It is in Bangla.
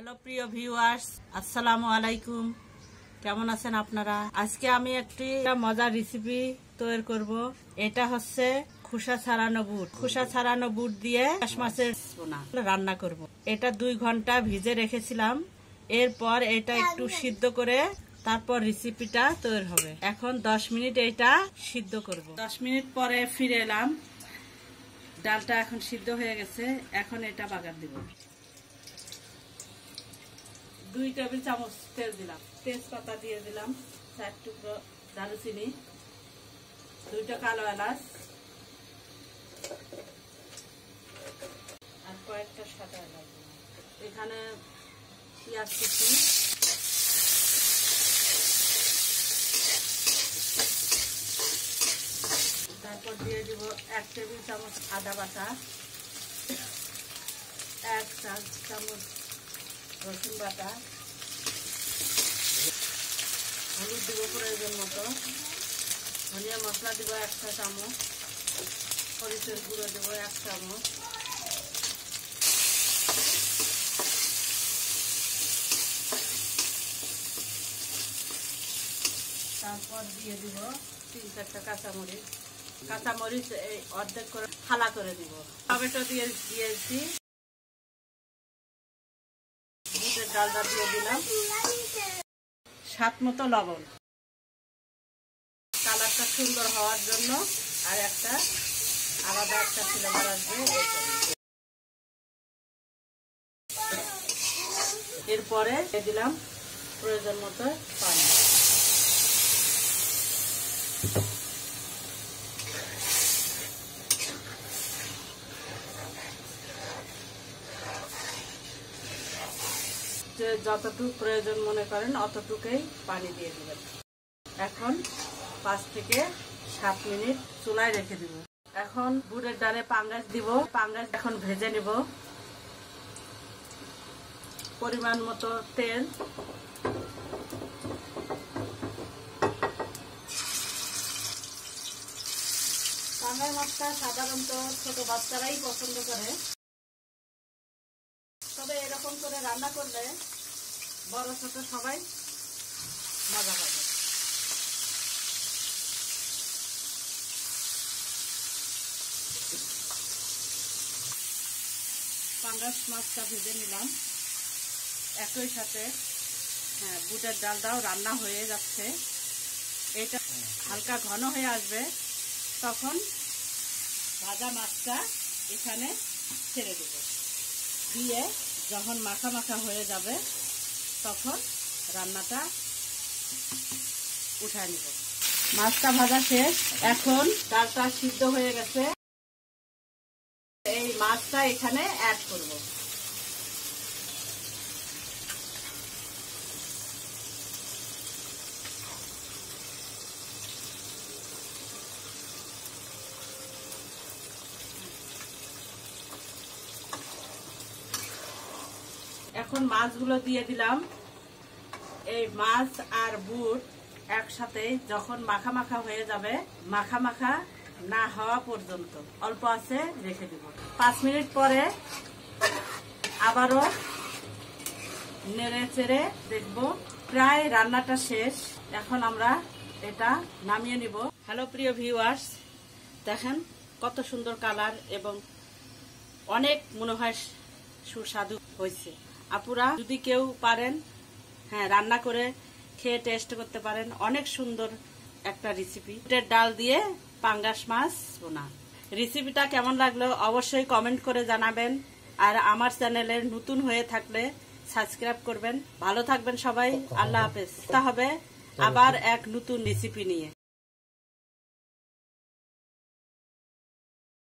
হ্যালো প্রিয় ভিউয়ার্স, আসসালামু আলাইকুম। কেমন আছেন আপনারা? আজকে আমি একটি মজার রেসিপি তৈরি করব। এটা হচ্ছে খোসা ছাড়ানো বুট। খোসা ছাড়ানো বুট দিয়ে ইলিশ মাছের পোনা রান্না করব। এটা 2 ঘন্টা ভিজে রেখেছিলাম। এরপর এটা একটু সিদ্ধ করে তারপর রেসিপিটা তৈরি হবে। এখন 10 মিনিট এটা সিদ্ধ করব। 10 মিনিট পরে ফিরে এলাম। ডালটা এখন সিদ্ধ হয়ে গেছে। এখন এটা বাগার দিব। 2 টেবিল চামচ তেল দিলাম, তেজপাতা দিয়ে দিলাম, 4 টুকরো দারুচিনি, 2টা কালো এলাচ আর কয়েকটা সাদা এলাচ। এখানে পেঁয়াজ কুচি, তারপর দিয়ে দিব 1 টেবিল চামচ আদা বাটা, 1 চা চামচ রসুন বাটা, হলুদ দিব প্রয়োজন মতো, ধনিয়া মশলা দিব 1 চা চামচ, মরিচের গুঁড়ো দেব 1 চামচ, তারপর দিয়ে দিব 3-4টা কাঁচামরিচ। কাঁচামরিচ এই অর্ধেক করে ফালা করে দিব। টমেটো দিয়েছি, বুটের ডালটা দিয়ে দিলাম, স্বাদ মতো লবণ, কালারটা সুন্দর হওয়ার জন্য আর একটা আলাদা একটা ফ্লেভার আসবে। এরপরে দিলাম প্রয়োজন মতো পানি। যতটুকু প্রয়োজন মনে করেন অতটুকুই পানি দিয়ে দিবেন। এখন 5 থেকে 7 মিনিট চুলায় রেখে দিব। এখন বুটের ডালে পাঙ্গাস দিব। পাঙ্গাস এখন ভেজে নিব। পরিমাণ মতো তেল, পাঙ্গাস মাছটা সাধারণত ছোট বাচ্চারাই পছন্দ করে, তবে এরকম করে রান্না করলে বড় ছোট সবাই মজা পাবে। পাঙ্গাস মাছটা ভেজে নিলাম। একই সাথে বুটের ডালটাও রান্না হয়ে যাচ্ছে। এটা হালকা ঘন হয়ে আসবে, তখন ভাজা মাছটা এখানে ছেড়ে দেব। দিয়ে যখন মাখা মাখা হয়ে যাবে তখন রান্নাটা উঠায় নিব। মাছটা ভাজা শেষ। এখন ডালটা সিদ্ধ হয়ে গেছে। এই মাছটা এখানে অ্যাড করব। এখন মাছগুলো দিয়ে দিলাম। এই মাছ আর বুট একসাথে যখন মাখা মাখা হয়ে যাবে, মাখা মাখা না হওয়া পর্যন্ত অল্প আছে রেখে দিব। 5 মিনিট পরে আবারও নেড়ে চেড়ে দেখব। প্রায় রান্নাটা শেষ। এখন আমরা এটা নামিয়ে নিব। হ্যালো প্রিয় ভিউয়ার্স, দেখেন কত সুন্দর কালার এবং অনেক মনে হয় সুস্বাদু হয়েছে। আপুরা যদি কেউ পারেন, রান্না করে খেয়ে টেস্ট করতে পারেন। অনেক সুন্দর একটা রেসিপি। বুটের ডাল দিয়ে পাঙ্গাস মাছ পোনা। রেসিপিটা কেমন লাগলো অবশ্যই কমেন্ট করে জানাবেন। আর আমার চ্যানেলে নতুন হয়ে থাকলে সাবস্ক্রাইব করবেন। ভালো থাকবেন সবাই। আল্লাহ হাফেজ। তা হবে আবার এক নতুন রেসিপি নিয়ে।